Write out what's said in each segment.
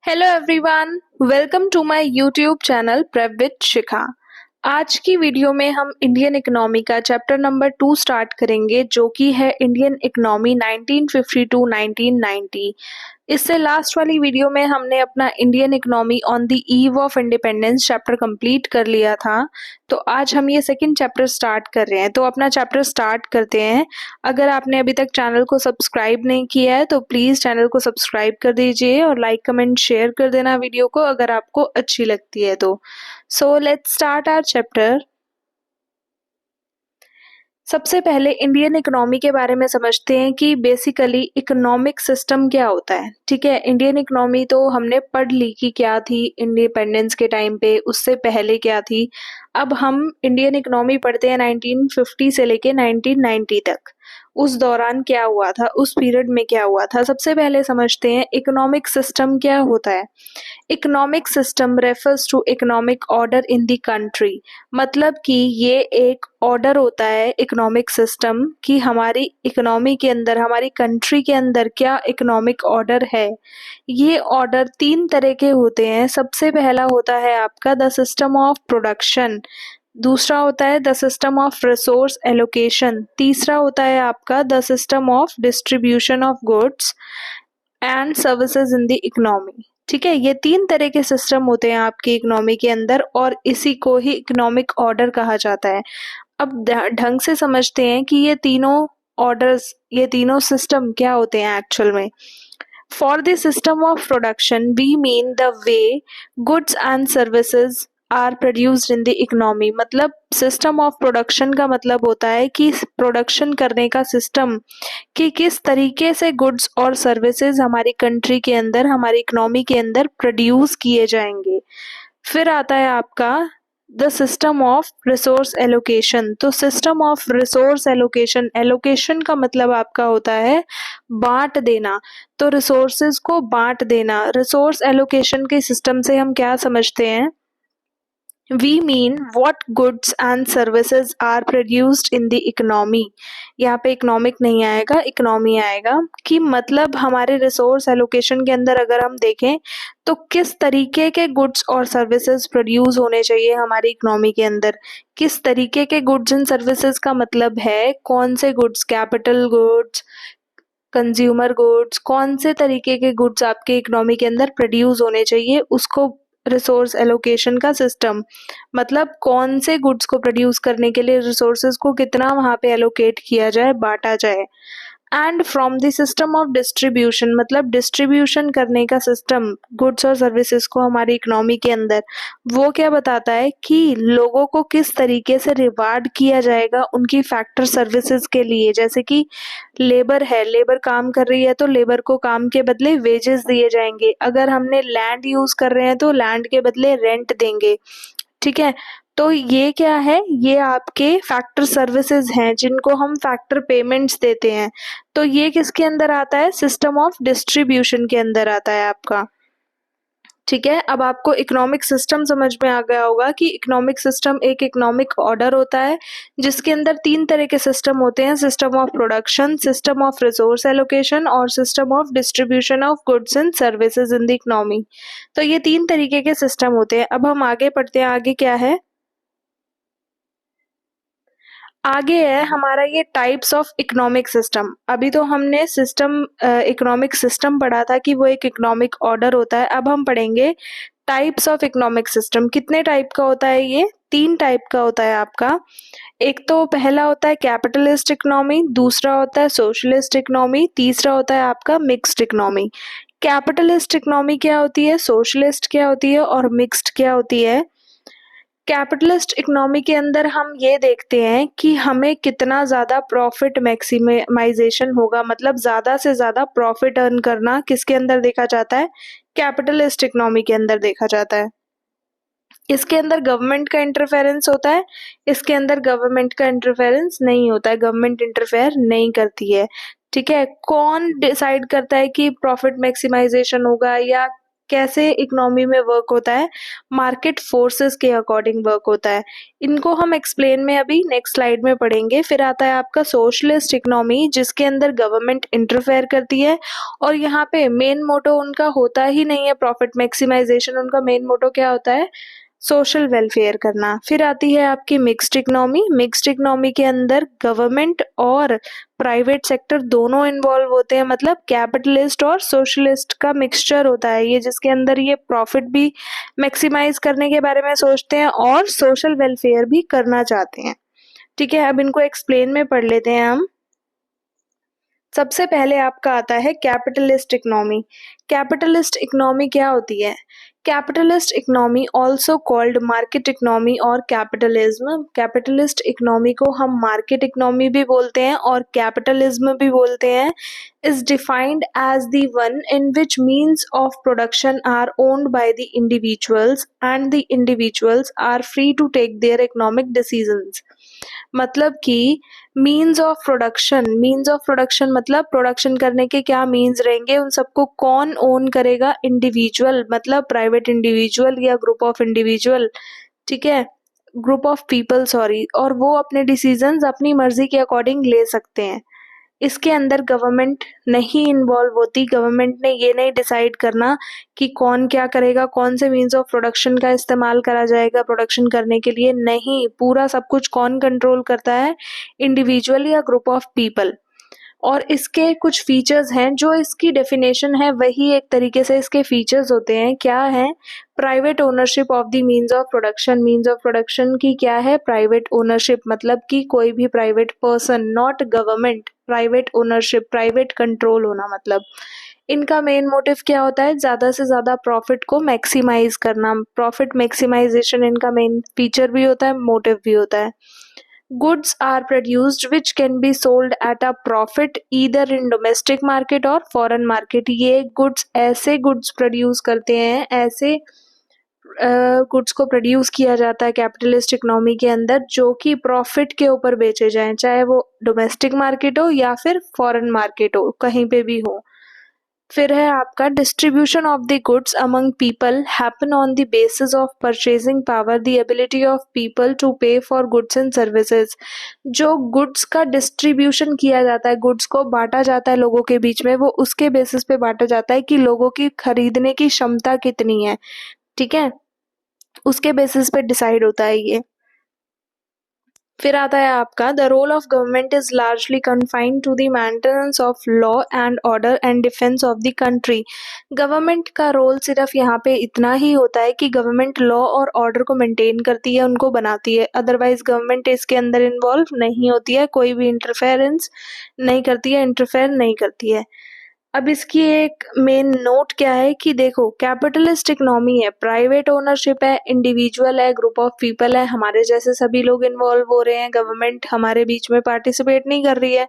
Hello everyone, welcome to my YouTube channel prep with Shikha. आज की video में हम इंडियन इकोनॉमी का चैप्टर नंबर 2 स्टार्ट करेंगे, जो कि है इंडियन इकोनॉमी 1950 टू 1990। इससे लास्ट वाली वीडियो में हमने अपना Indian economy on the eve of independence chapter complete कर लिया था। तो आज हम ये सेकंड चैप्टर स्टार्ट कर रहे हैं, तो अपना चैप्टर स्टार्ट करते हैं। अगर आपने अभी तक चैनल को सब्सक्राइब नहीं किया है तो प्लीज़ चैनल को सब्सक्राइब कर दीजिए और लाइक कमेंट शेयर कर देना वीडियो को अगर आपको अच्छी लगती है तो। So let's start our chapter. सबसे पहले इंडियन इकोनॉमी के बारे में समझते हैं कि बेसिकली इकोनॉमिक सिस्टम क्या होता है। ठीक है, इंडियन इकोनॉमी तो हमने पढ़ ली कि क्या थी इंडिपेंडेंस के टाइम पे, उससे पहले क्या थी। अब हम इंडियन इकोनॉमी पढ़ते हैं 1950 से लेके 1990 तक। उस दौरान क्या हुआ था, उस पीरियड में क्या हुआ था। सबसे पहले समझते हैं इकोनॉमिक सिस्टम क्या होता है। Economic system refers to economic order in the country. मतलब कि ये एक ऑर्डर होता है इकोनॉमिक सिस्टम कि हमारी इकोनॉमी के अंदर, हमारी कंट्री के अंदर क्या इकोनॉमिक ऑर्डर है। ये ऑर्डर 3 तरह के होते हैं। सबसे पहला होता है आपका द सिस्टम ऑफ प्रोडक्शन, दूसरा होता है the system of resource allocation, तीसरा होता है आपका the system of distribution of goods and services in the economy. ठीक है, ये 3 तरह के सिस्टम होते हैं आपकी इकोनॉमी के अंदर और इसी को ही इकोनॉमिक ऑर्डर कहा जाता है। अब ढंग से समझते हैं कि ये तीनों ऑर्डर्स, ये तीनों सिस्टम क्या होते हैं एक्चुअल में। For the system of production we mean the way goods and services are produced in the economy. मतलब सिस्टम ऑफ प्रोडक्शन का मतलब होता है कि प्रोडक्शन करने का सिस्टम, कि किस तरीके से गुड्स और सर्विसेज हमारी कंट्री के अंदर, हमारी इकोनॉमी के अंदर प्रोड्यूस किए जाएंगे। फिर आता है आपका the system of resource allocation. तो system of resource allocation, allocation का मतलब आपका होता है बांट देना, तो रिसोर्सेज को बांट देना। रिसोर्स एलोकेशन के सिस्टम से हम क्या समझते हैं, We mean what goods and services are produced in the economy। यहाँ पे इकोनॉमिक नहीं आएगा, इकोनॉमी आएगा। कि मतलब हमारे रिसोर्स एलोकेशन के अंदर अगर हम देखें तो किस तरीके के गुड्स और सर्विसेज प्रोड्यूस होने चाहिए हमारी इकोनॉमी के अंदर। किस तरीके के गुड्स एंड सर्विसेज का मतलब है कौन से goods, capital goods, consumer goods, कौन से तरीके के गुड्स आपके इकोनॉमी के अंदर प्रोड्यूस होने चाहिए, उसको रिसोर्स एलोकेशन का सिस्टम। मतलब कौन से गुड्स को प्रोड्यूस करने के लिए रिसोर्सेज को कितना वहां पे एलोकेट किया जाए, बांटा जाए। And from the system of distribution, मतलब डिस्ट्रीब्यूशन करने का सिस्टम गुड्स और सर्विसेज को हमारी इकोनॉमी के अंदर, वो क्या बताता है कि लोगों को किस तरीके से रिवार्ड किया जाएगा उनकी फैक्टर सर्विसेज के लिए। जैसे कि लेबर है, लेबर काम कर रही है तो लेबर को काम के बदले वेजेस दिए जाएंगे। अगर हमने लैंड यूज कर रहे हैं तो लैंड के बदले रेंट देंगे। ठीक है, तो ये क्या है, ये आपके फैक्टर सर्विसेज हैं जिनको हम फैक्टर पेमेंट्स देते हैं। तो ये किसके अंदर आता है, सिस्टम ऑफ डिस्ट्रीब्यूशन के अंदर आता है आपका। ठीक है, अब आपको इकोनॉमिक सिस्टम समझ में आ गया होगा कि इकोनॉमिक सिस्टम एक इकोनॉमिक ऑर्डर होता है जिसके अंदर 3 तरह के सिस्टम होते हैं, system of production, system of resource allocation और system of distribution of goods and services in the economy. तो ये 3 तरीके के सिस्टम होते हैं। अब हम आगे पढ़ते हैं, आगे क्या है, आगे है हमारा ये टाइप्स ऑफ इकोनॉमिक सिस्टम। अभी तो हमने सिस्टम, इकोनॉमिक सिस्टम पढ़ा था कि वो एक इकोनॉमिक ऑर्डर होता है। अब हम पढ़ेंगे टाइप्स ऑफ इकोनॉमिक सिस्टम। कितने टाइप का होता है ये, 3 टाइप का होता है आपका। एक तो पहला होता है कैपिटलिस्ट इकोनॉमी, दूसरा होता है सोशलिस्ट इकोनॉमी, तीसरा होता है आपका मिक्स्ड इकोनॉमी। कैपिटलिस्ट इकोनॉमी क्या होती है, सोशलिस्ट क्या होती है और मिक्स्ड क्या होती है। कैपिटलिस्ट इकोनॉमी के अंदर हम ये देखते हैं कि हमें कितना ज़्यादा प्रॉफिट मैक्सिमाइजेशन होगा, मतलब ज़्यादा से ज़्यादा प्रॉफिट अर्न करना किसके अंदर देखा जाता है, कैपिटलिस्ट इकोनॉमी के अंदर देखा जाता है। इसके अंदर गवर्नमेंट का इंटरफेरेंस होता है, इसके अंदर गवर्नमेंट का इंटरफेरेंस नहीं होता है, गवर्नमेंट इंटरफेयर नहीं करती है। ठीक है, कौन डिसाइड करता है कि प्रॉफिट मैक्सिमाइजेशन होगा या कैसे इकोनॉमी में वर्क होता है, मार्केट फोर्सेस के अकॉर्डिंग वर्क होता है। इनको हम एक्सप्लेन में अभी नेक्स्ट स्लाइड में पढ़ेंगे। फिर आता है आपका सोशलिस्ट इकोनॉमी, जिसके अंदर गवर्नमेंट इंटरफेयर करती है और यहाँ पे मेन मोटो उनका होता ही नहीं है प्रॉफिट मैक्सिमाइजेशन, उनका मेन मोटो क्या होता है, सोशल वेलफेयर करना। फिर आती है आपकी मिक्स्ड इकोनॉमी। मिक्स्ड इकोनॉमी के अंदर गवर्नमेंट और प्राइवेट सेक्टर दोनों इन्वॉल्व होते हैं, मतलब कैपिटलिस्ट और सोशलिस्ट का मिक्सचर होता है ये, जिसके अंदर ये प्रॉफिट भी मैक्सिमाइज करने के बारे में सोचते हैं और सोशल वेलफेयर भी करना चाहते हैं। ठीक है, अब इनको एक्सप्लेन में पढ़ लेते हैं हम। सबसे पहले आपका आता है कैपिटलिस्ट इकोनॉमी। कैपिटलिस्ट इकोनॉमी क्या होती है? Capitalist economy also called market economy और कैपिटलिज्म। कैपिटलिस्ट इकोनॉमी को हम मार्केट इकोनॉमी भी बोलते हैं और कैपिटलिज्म भी बोलते हैं। Is defined as the one in which means of production are owned by the individuals and the individuals are free to take their economic decisions. मतलब कि मीन्स ऑफ प्रोडक्शन मतलब प्रोडक्शन करने के क्या मीन्स रहेंगे, उन सबको कौन ओन करेगा? इंडिविजुअल, मतलब प्राइवेट इंडिविजुअल या ग्रुप ऑफ इंडिविजुअल, ठीक है, ग्रुप ऑफ पीपल सॉरी, और वो अपने डिसीजंस अपनी मर्जी के अकॉर्डिंग ले सकते हैं। इसके अंदर गवर्नमेंट नहीं इन्वॉल्व होती। गवर्नमेंट ने ये नहीं डिसाइड करना कि कौन क्या करेगा, कौन से मीन्स ऑफ प्रोडक्शन का इस्तेमाल करा जाएगा प्रोडक्शन करने के लिए, नहीं, पूरा सब कुछ कौन कंट्रोल करता है? इंडिविजुअल या ग्रुप ऑफ पीपल। और इसके कुछ फीचर्स हैं, जो इसकी डेफिनेशन है वही एक तरीके से इसके फीचर्स होते हैं। क्या है? Private ownership of the means of production. Means of production की क्या है? प्राइवेट ओनरशिप, मतलब कि कोई भी private person, not government, private ownership, private control होना। मतलब इनका मेन मोटिव क्या होता है? ज्यादा से ज्यादा प्रॉफिट को मैक्सिमाइज करना। प्रॉफिट मैक्सिमाइजेशन इनका मेन फीचर भी होता है, मोटिव भी होता है। Goods are produced which can be sold at a profit either in domestic market or foreign market। ये goods ऐसे goods produce करते हैं, ऐसे गुड्स को प्रोड्यूस किया जाता है कैपिटलिस्ट इकोनॉमी के अंदर, जो कि प्रॉफिट के ऊपर बेचे जाएं, चाहे वो डोमेस्टिक मार्केट हो या फिर फॉरेन मार्केट हो, कहीं पे भी हो। फिर है आपका distribution of the goods among people happen on the basis of purchasing power, the ability of people to pay for goods and services. जो गुड्स का डिस्ट्रीब्यूशन किया जाता है, गुड्स को बांटा जाता है लोगों के बीच में, वो उसके बेसिस पे बांटा जाता है कि लोगों की खरीदने की क्षमता कितनी है, ठीक है, उसके बेसिस पे डिसाइड होता है ये। फिर आता है आपका the role of government is largely confined to the maintenance of law and order and defence of the country. Government का रोल सिर्फ यहाँ पे इतना ही होता है कि गवर्नमेंट लॉ और ऑर्डर को मेंटेन करती है, उनको बनाती है, अदरवाइज गवर्नमेंट इसके अंदर इन्वॉल्व नहीं होती है, कोई भी इंटरफेरेंस नहीं करती है, इंटरफेयर नहीं करती है। अब इसकी एक मेन नोट क्या है कि देखो, कैपिटलिस्ट इकोनॉमी है, प्राइवेट ओनरशिप है, इंडिविजुअल है, ग्रुप ऑफ पीपल है, हमारे जैसे सभी लोग इन्वॉल्व हो रहे हैं, गवर्नमेंट हमारे बीच में पार्टिसिपेट नहीं कर रही है,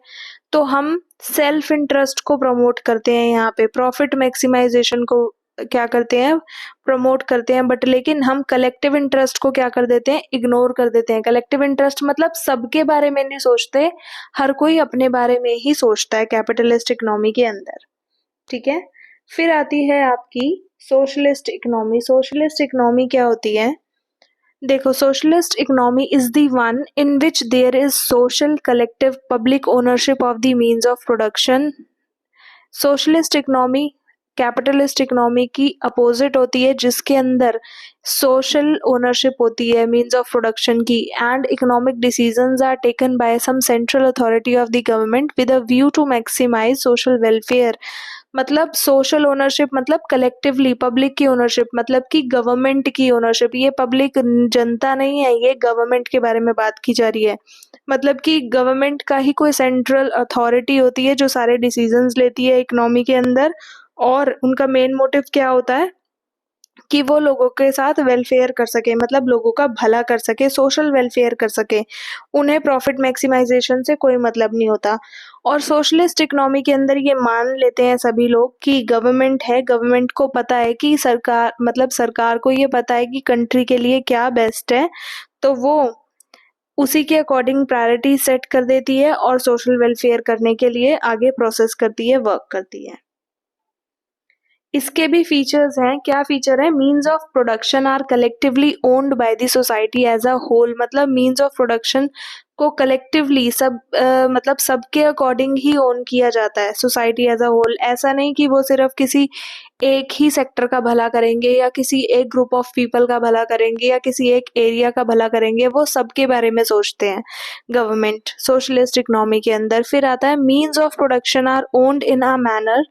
तो हम सेल्फ इंटरेस्ट को प्रमोट करते हैं, यहाँ पे प्रॉफिट मैक्सिमाइजेशन को क्या करते हैं, प्रमोट करते हैं, बट लेकिन हम कलेक्टिव इंटरेस्ट को क्या कर देते हैं, इग्नोर कर देते हैं। कलेक्टिव इंटरेस्ट मतलब सबके बारे में नहीं सोचते, हर कोई अपने बारे में ही सोचता है कैपिटलिस्ट इकोनॉमी के अंदर, ठीक है। फिर आती है आपकी सोशलिस्ट इकोनॉमी। सोशलिस्ट इकोनॉमी क्या होती है? देखो, socialist economy is the one in which there is social collective public ownership of the means of production. Socialist economy capitalist economy की अपोजिट होती है, जिसके अंदर सोशल ओनरशिप होती है मीन्स ऑफ प्रोडक्शन की, and economic decisions are taken by some central authority of the government with a view to maximise social welfare. मतलब social ownership मतलब कलेक्टिवली पब्लिक की ओनरशिप, मतलब कि गवर्नमेंट की ओनरशिप, ये पब्लिक जनता नहीं है, ये गवर्नमेंट के बारे में बात की जा रही है। मतलब कि गवर्नमेंट का ही कोई सेंट्रल अथॉरिटी होती है जो सारे डिसीजंस लेती है इकोनॉमी के अंदर, और उनका मेन मोटिव क्या होता है कि वो लोगों के साथ वेलफेयर कर सके, मतलब लोगों का भला कर सके, सोशल वेलफेयर कर सके, उन्हें प्रॉफिट मैक्सिमाइजेशन से कोई मतलब नहीं होता। और सोशलिस्ट इकोनॉमी के अंदर ये मान लेते हैं सभी लोग कि गवर्नमेंट है, गवर्नमेंट को पता है कि सरकार, मतलब सरकार को ये पता है कि कंट्री के लिए क्या बेस्ट है, तो वो उसी के अकॉर्डिंग प्रायोरिटी सेट कर देती है और सोशल वेलफेयर करने के लिए आगे प्रोसेस करती है, वर्क करती है। इसके भी फीचर्स हैं। क्या फीचर है? Means of production are collectively owned by the society as a whole. मतलब मीन्स ऑफ प्रोडक्शन को कलेक्टिवली मतलब सबके अकॉर्डिंग ही ओन किया जाता है सोसाइटी एज अ होल। ऐसा नहीं कि वो सिर्फ किसी एक ही सेक्टर का भला करेंगे या किसी एक ग्रुप ऑफ पीपल का भला करेंगे या किसी एक एरिया का भला करेंगे, वो सबके बारे में सोचते हैं गवर्नमेंट सोशलिस्ट इकोनॉमी के अंदर। फिर आता है means of production are owned in a manner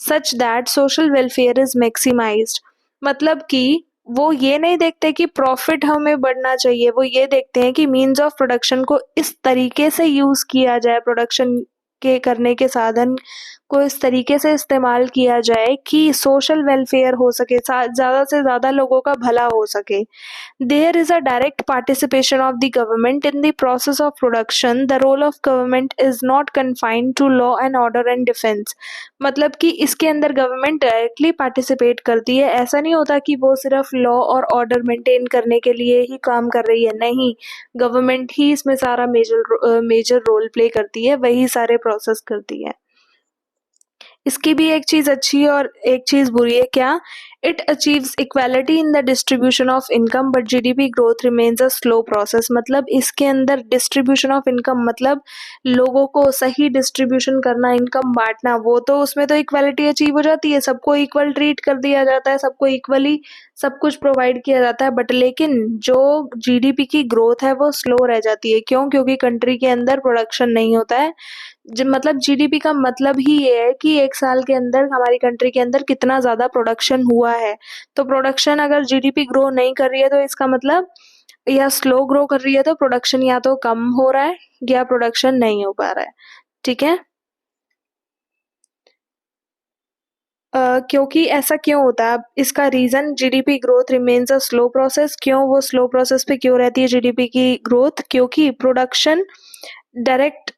such that social welfare is maximised. मतलब कि वो ये नहीं देखते कि प्रॉफिट हमें बढ़ना चाहिए, वो ये देखते हैं कि मीन्स ऑफ प्रोडक्शन को इस तरीके से यूज किया जाए, प्रोडक्शन के करने के साधन को इस तरीके से इस्तेमाल किया जाए कि सोशल वेलफेयर हो सके, ज्यादा से ज्यादा लोगों का भला हो सके। There is a direct participation of the government in the process of production. The role of government is not confined to law and order and defense. मतलब कि इसके अंदर गवर्नमेंट डायरेक्टली पार्टिसिपेट करती है। ऐसा नहीं होता कि वो सिर्फ लॉ और ऑर्डर मेंटेन करने के लिए ही काम कर रही है, नहीं, गवर्नमेंट ही इसमें सारा मेजर रोल प्ले करती है, वही सारे प्रोसेस करती है। इसकी भी एक चीज अच्छी है और एक चीज बुरी है। क्या? It achieves equality in the distribution of income but GDP growth remains a slow process. मतलब इसके अंदर डिस्ट्रीब्यूशन ऑफ इनकम मतलब लोगों को सही डिस्ट्रीब्यूशन करना, इनकम बांटना, वो तो उसमें तो इक्वालिटी अचीव हो जाती है, सबको इक्वल ट्रीट कर दिया जाता है, सबको इक्वली सब कुछ प्रोवाइड किया जाता है। बट लेकिन जो जीडीपी की ग्रोथ है वो स्लो रह जाती है। क्यों? क्योंकि कंट्री के अंदर प्रोडक्शन नहीं होता है। मतलब जीडीपी का मतलब ही ये है कि एक साल के अंदर हमारी कंट्री के अंदर कितना ज्यादा प्रोडक्शन हुआ है। तो प्रोडक्शन अगर जीडीपी ग्रो नहीं कर रही है तो इसका मतलब, या स्लो ग्रो कर रही है तो प्रोडक्शन या तो कम हो रहा है या प्रोडक्शन नहीं हो पा रहा है। ठीक है। क्योंकि ऐसा क्यों होता है? अब इसका reason, GDP growth remains a slow process. क्यों वो स्लो प्रोसेस पे क्यों रहती है जीडीपी की ग्रोथ? क्योंकि प्रोडक्शन डायरेक्ट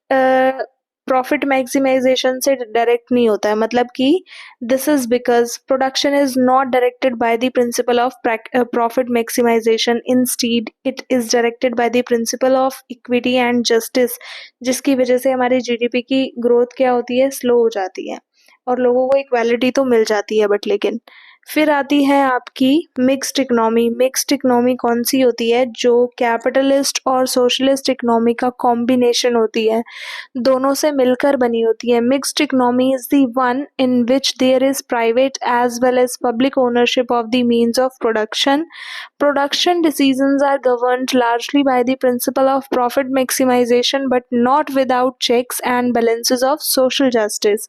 प्रॉफिट मैक्सिमाइजेशन से डायरेक्ट नहीं होता है। मतलब कि this is because production is not directed by the principle of profit maximisation, instead it is directed by the principle of equity and justice, जिसकी वजह से हमारी जीडीपी की ग्रोथ क्या होती है? स्लो हो जाती है और लोगों को इक्वालिटी तो मिल जाती है, बट लेकिन फिर आती है आपकी मिक्स्ड इकोनॉमी। मिक्स्ड इकोनॉमी कौन सी होती है? जो कैपिटलिस्ट और सोशलिस्ट इकोनॉमी का कॉम्बिनेशन होती है, दोनों से मिलकर बनी होती है। Mixed economy is the one in which there is private as well as public ownership of the means of production. Production decisions are governed largely by the principle of profit maximization but not without checks and balances of social justice.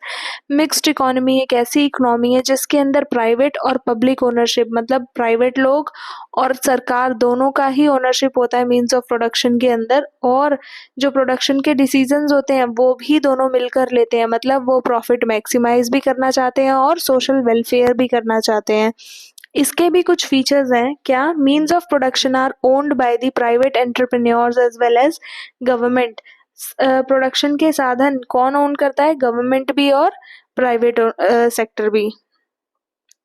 Mixed economy एक ऐसी economy है जिसके अंदर private और public ownership, मतलब private लोग और सरकार दोनों का ही ओनरशिप होता है मीन्स ऑफ प्रोडक्शन के अंदर, और जो प्रोडक्शन के डिसीजंस होते हैं वो भी दोनों मिलकर लेते हैं। मतलब वो प्रॉफिट मैक्सिमाइज भी करना चाहते हैं और सोशल वेलफेयर भी करना चाहते हैं। इसके भी कुछ फीचर्स हैं। क्या? Means of production are owned by the private entrepreneurs as well as government. Production के साधन कौन ओन करता है? गवर्नमेंट भी और प्राइवेट सेक्टर भी।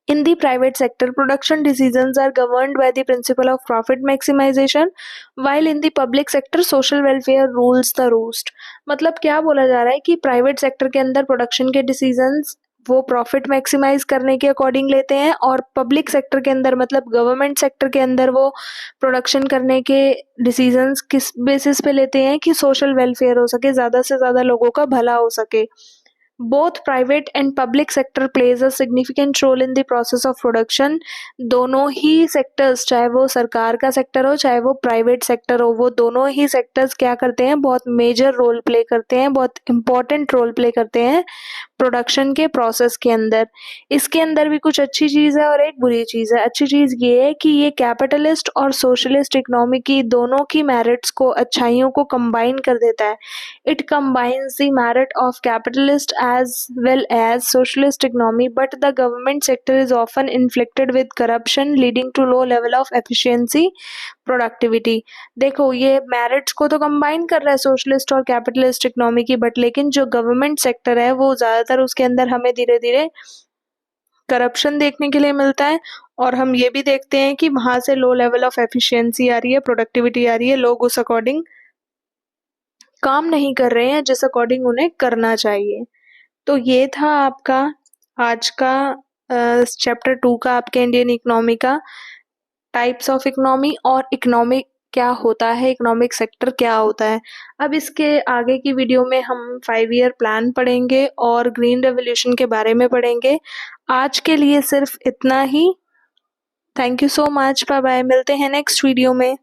In the private sector, production decisions are governed by the principle of profit maximization, while in the public sector, social welfare rules the roost. मतलब क्या बोला जा रहा है कि प्राइवेट सेक्टर के अंदर प्रोडक्शन के डिसीजंस वो प्रॉफिट मैक्सिमाइज करने के अकॉर्डिंग लेते हैं, और पब्लिक सेक्टर के अंदर मतलब गवर्नमेंट सेक्टर के अंदर वो प्रोडक्शन करने के डिसीजंस किस बेसिस पे लेते हैं कि सोशल वेलफेयर हो सके, ज्यादा से ज्यादा लोगों का भला हो सके। Both private and public sector plays a significant role in the process of production. दोनों ही सेक्टर्स, चाहे वो सरकार का सेक्टर हो चाहे वो प्राइवेट सेक्टर हो, वो दोनों ही सेक्टर्स क्या करते हैं? बहुत मेजर रोल प्ले करते हैं, बहुत इंपॉर्टेंट रोल प्ले करते हैं प्रोडक्शन के प्रोसेस के अंदर। इसके अंदर भी कुछ अच्छी चीज है और एक बुरी चीज है। अच्छी चीज ये है कि ये कैपिटलिस्ट और सोशलिस्ट इकोनॉमी की दोनों की मेरिट्स को, अच्छाइयों को कंबाइन कर देता है। It combines the merit of capitalist as well as socialist economy, but the government sector is often inflicted with corruption, leading to low level of efficiency, productivity. देखो, ये merits को तो combine कर रहा है सोशलिस्ट और कैपिटलिस्ट इकोनॉमी की, but लेकिन जो गवर्नमेंट सेक्टर है वो ज्यादातर उसके अंदर हमें धीरे धीरे करप्शन देखने के लिए मिलता है, और हम ये भी देखते हैं कि वहां से लो लेवल ऑफ एफिशिएंसी आ रही है, प्रोडक्टिविटी आ रही है, लोग उस अकॉर्डिंग काम नहीं कर रहे हैं जिस अकॉर्डिंग उन्हें करना चाहिए। तो ये था आपका आज का चैप्टर 2 का आपके इंडियन इकोनॉमी का टाइप्स ऑफ इकोनॉमी और इकोनॉमिक क्या होता है, इकोनॉमिक सेक्टर क्या होता है। अब इसके आगे की वीडियो में हम 5 ईयर प्लान पढ़ेंगे और ग्रीन रेवोल्यूशन के बारे में पढ़ेंगे। आज के लिए सिर्फ इतना ही। Thank you so much, bye bye, मिलते हैं नेक्स्ट वीडियो में।